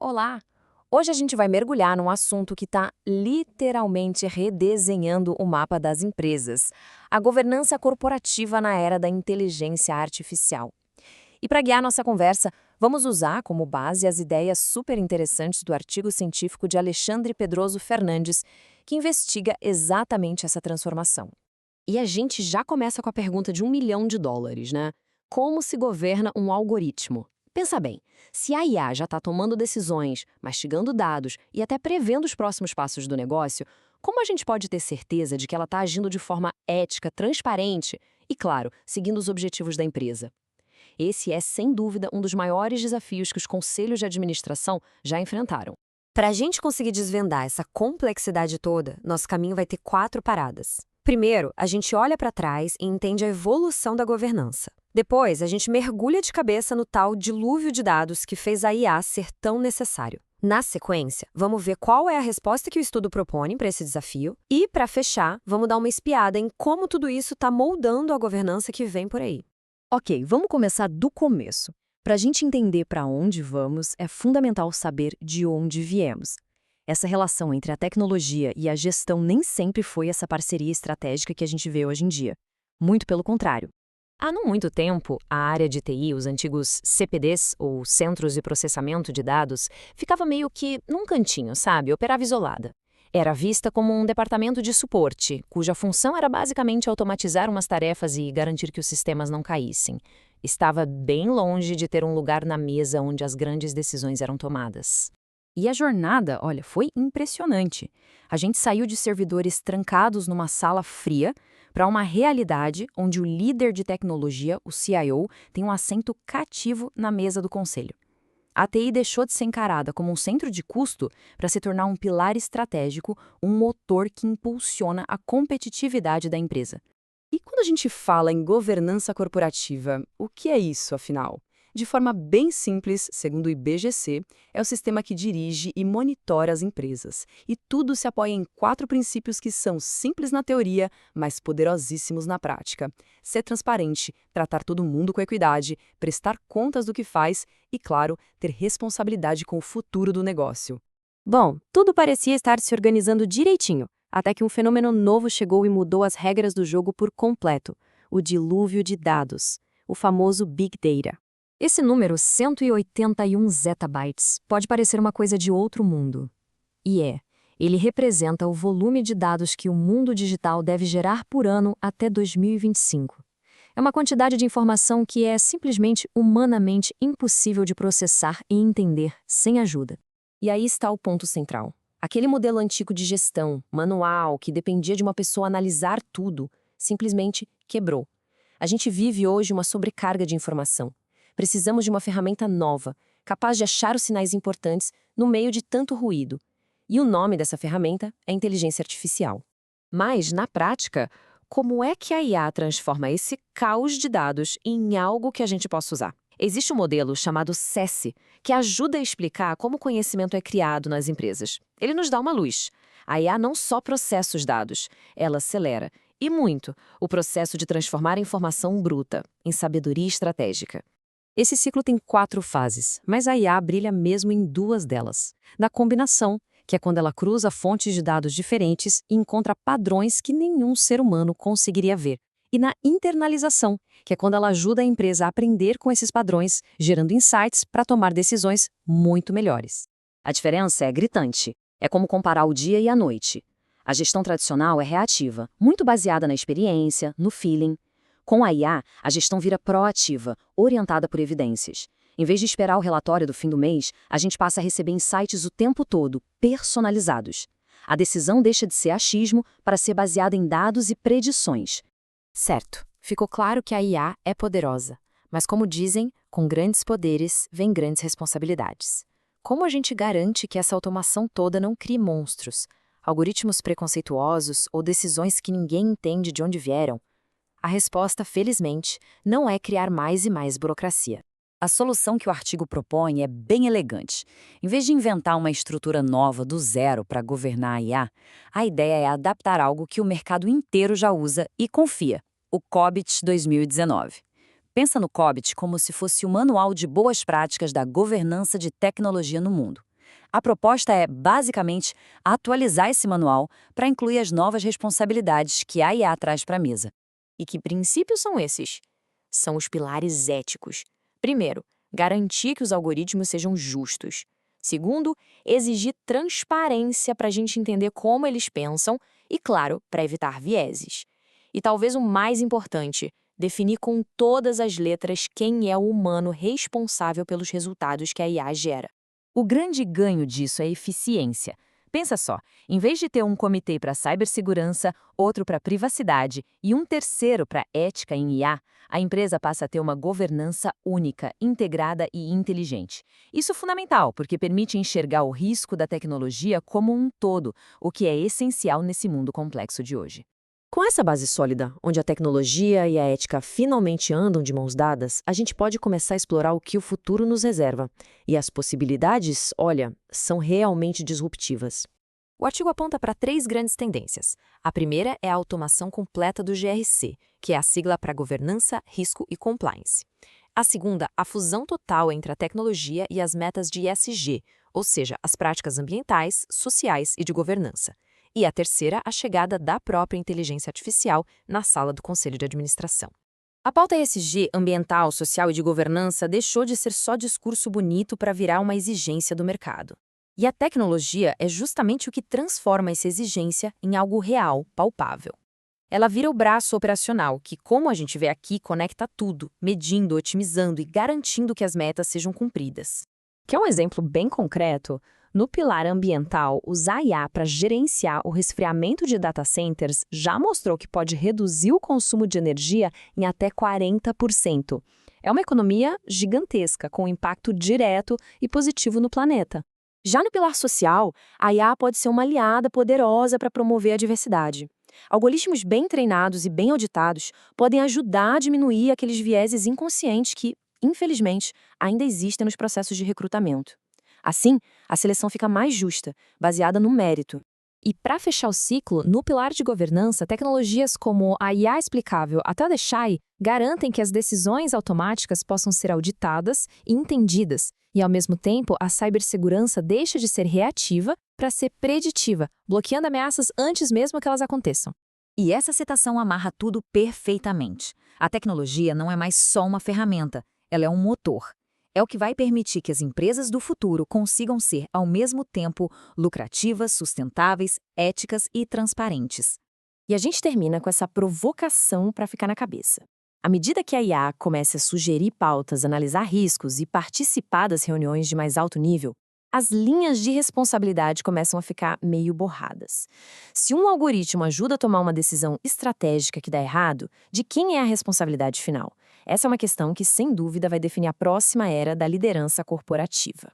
Olá! Hoje a gente vai mergulhar num assunto que está literalmente redesenhando o mapa das empresas: a governança corporativa na era da inteligência artificial. E para guiar nossa conversa, vamos usar como base as ideias super interessantes do artigo científico de Alexandre Pedroso Fernandes, que investiga exatamente essa transformação. E a gente já começa com a pergunta de US$ 1 milhão, né? Como se governa um algoritmo? Pensa bem, se a IA já está tomando decisões, mastigando dados e até prevendo os próximos passos do negócio, como a gente pode ter certeza de que ela está agindo de forma ética, transparente e, claro, seguindo os objetivos da empresa? Esse é, sem dúvida, um dos maiores desafios que os conselhos de administração já enfrentaram. Para a gente conseguir desvendar essa complexidade toda, nosso caminho vai ter 4 paradas. Primeiro, a gente olha para trás e entende a evolução da governança. Depois, a gente mergulha de cabeça no tal dilúvio de dados que fez a IA ser tão necessário. Na sequência, vamos ver qual é a resposta que o estudo propõe para esse desafio e, para fechar, vamos dar uma espiada em como tudo isso está moldando a governança que vem por aí. Ok, vamos começar do começo. Para a gente entender para onde vamos, é fundamental saber de onde viemos. Essa relação entre a tecnologia e a gestão nem sempre foi essa parceria estratégica que a gente vê hoje em dia. Muito pelo contrário. Há não muito tempo, a área de TI, os antigos CPDs, ou Centros de Processamento de Dados, ficava meio que num cantinho, sabe? Operava isolada. Era vista como um departamento de suporte, cuja função era basicamente automatizar umas tarefas e garantir que os sistemas não caíssem. Estava bem longe de ter um lugar na mesa onde as grandes decisões eram tomadas. E a jornada, olha, foi impressionante. A gente saiu de servidores trancados numa sala fria para uma realidade onde o líder de tecnologia, o CIO, tem um assento cativo na mesa do conselho. A TI deixou de ser encarada como um centro de custo para se tornar um pilar estratégico, um motor que impulsiona a competitividade da empresa. E quando a gente fala em governança corporativa, o que é isso, afinal? De forma bem simples, segundo o IBGC, é o sistema que dirige e monitora as empresas. E tudo se apoia em 4 princípios que são simples na teoria, mas poderosíssimos na prática. Ser transparente, tratar todo mundo com equidade, prestar contas do que faz e, claro, ter responsabilidade com o futuro do negócio. Bom, tudo parecia estar se organizando direitinho, até que um fenômeno novo chegou e mudou as regras do jogo por completo: o dilúvio de dados, o famoso Big Data. Esse número, 181 zettabytes, pode parecer uma coisa de outro mundo. E é. Ele representa o volume de dados que o mundo digital deve gerar por ano até 2025. É uma quantidade de informação que é simplesmente humanamente impossível de processar e entender sem ajuda. E aí está o ponto central. Aquele modelo antigo de gestão, manual, que dependia de uma pessoa analisar tudo, simplesmente quebrou. A gente vive hoje uma sobrecarga de informação. Precisamos de uma ferramenta nova, capaz de achar os sinais importantes no meio de tanto ruído. E o nome dessa ferramenta é inteligência artificial. Mas, na prática, como é que a IA transforma esse caos de dados em algo que a gente possa usar? Existe um modelo chamado SESI, que ajuda a explicar como o conhecimento é criado nas empresas. Ele nos dá uma luz. A IA não só processa os dados, ela acelera, e muito, o processo de transformar a informação bruta em sabedoria estratégica. Esse ciclo tem 4 fases, mas a IA brilha mesmo em 2 delas. Na combinação, que é quando ela cruza fontes de dados diferentes e encontra padrões que nenhum ser humano conseguiria ver. E na internalização, que é quando ela ajuda a empresa a aprender com esses padrões, gerando insights para tomar decisões muito melhores. A diferença é gritante. É como comparar o dia e a noite. A gestão tradicional é reativa, muito baseada na experiência, no feeling. Com a IA, a gestão vira proativa, orientada por evidências. Em vez de esperar o relatório do fim do mês, a gente passa a receber insights o tempo todo, personalizados. A decisão deixa de ser achismo para ser baseada em dados e predições. Certo, ficou claro que a IA é poderosa, mas como dizem, com grandes poderes vem grandes responsabilidades. Como a gente garante que essa automação toda não crie monstros, algoritmos preconceituosos ou decisões que ninguém entende de onde vieram? A resposta, felizmente, não é criar mais e mais burocracia. A solução que o artigo propõe é bem elegante. Em vez de inventar uma estrutura nova do zero para governar a ideia é adaptar algo que o mercado inteiro já usa e confia: o COBIT 2019. Pensa no COBIT como se fosse o manual de boas práticas da governança de tecnologia no mundo. A proposta é, basicamente, atualizar esse manual para incluir as novas responsabilidades que a IA traz para a mesa. E que princípios são esses? São os pilares éticos. Primeiro, garantir que os algoritmos sejam justos. Segundo, exigir transparência para a gente entender como eles pensam e, claro, para evitar vieses. E talvez o mais importante, definir com todas as letras quem é o humano responsável pelos resultados que a IA gera. O grande ganho disso é eficiência. Pensa só, em vez de ter um comitê para cibersegurança, outro para privacidade e um terceiro para ética em IA, a empresa passa a ter uma governança única, integrada e inteligente. Isso é fundamental, porque permite enxergar o risco da tecnologia como um todo, o que é essencial nesse mundo complexo de hoje. Com essa base sólida, onde a tecnologia e a ética finalmente andam de mãos dadas, a gente pode começar a explorar o que o futuro nos reserva. E as possibilidades, olha, são realmente disruptivas. O artigo aponta para 3 grandes tendências. A primeira é a automação completa do GRC, que é a sigla para Governança, Risco e Compliance. A segunda, a fusão total entre a tecnologia e as metas de ESG, ou seja, as práticas ambientais, sociais e de governança. E a terceira, a chegada da própria inteligência artificial na sala do Conselho de Administração. A pauta ESG, ambiental, social e de governança, deixou de ser só discurso bonito para virar uma exigência do mercado. E a tecnologia é justamente o que transforma essa exigência em algo real, palpável. Ela vira o braço operacional que, como a gente vê aqui, conecta tudo, medindo, otimizando e garantindo que as metas sejam cumpridas. Quer um exemplo bem concreto? No pilar ambiental, usar IA para gerenciar o resfriamento de data centers já mostrou que pode reduzir o consumo de energia em até 40%. É uma economia gigantesca, com impacto direto e positivo no planeta. Já no pilar social, a IA pode ser uma aliada poderosa para promover a diversidade. Algoritmos bem treinados e bem auditados podem ajudar a diminuir aqueles vieses inconscientes que, infelizmente, ainda existem nos processos de recrutamento. Assim, a seleção fica mais justa, baseada no mérito. E para fechar o ciclo, no pilar de governança, tecnologias como a IA explicável até a Shai garantem que as decisões automáticas possam ser auditadas e entendidas, e ao mesmo tempo a cibersegurança deixa de ser reativa para ser preditiva, bloqueando ameaças antes mesmo que elas aconteçam. E essa citação amarra tudo perfeitamente. A tecnologia não é mais só uma ferramenta, ela é um motor. É o que vai permitir que as empresas do futuro consigam ser, ao mesmo tempo, lucrativas, sustentáveis, éticas e transparentes. E a gente termina com essa provocação para ficar na cabeça. À medida que a IA comece a sugerir pautas, analisar riscos e participar das reuniões de mais alto nível, as linhas de responsabilidade começam a ficar meio borradas. Se um algoritmo ajuda a tomar uma decisão estratégica que dá errado, de quem é a responsabilidade final? Essa é uma questão que, sem dúvida, vai definir a próxima era da liderança corporativa.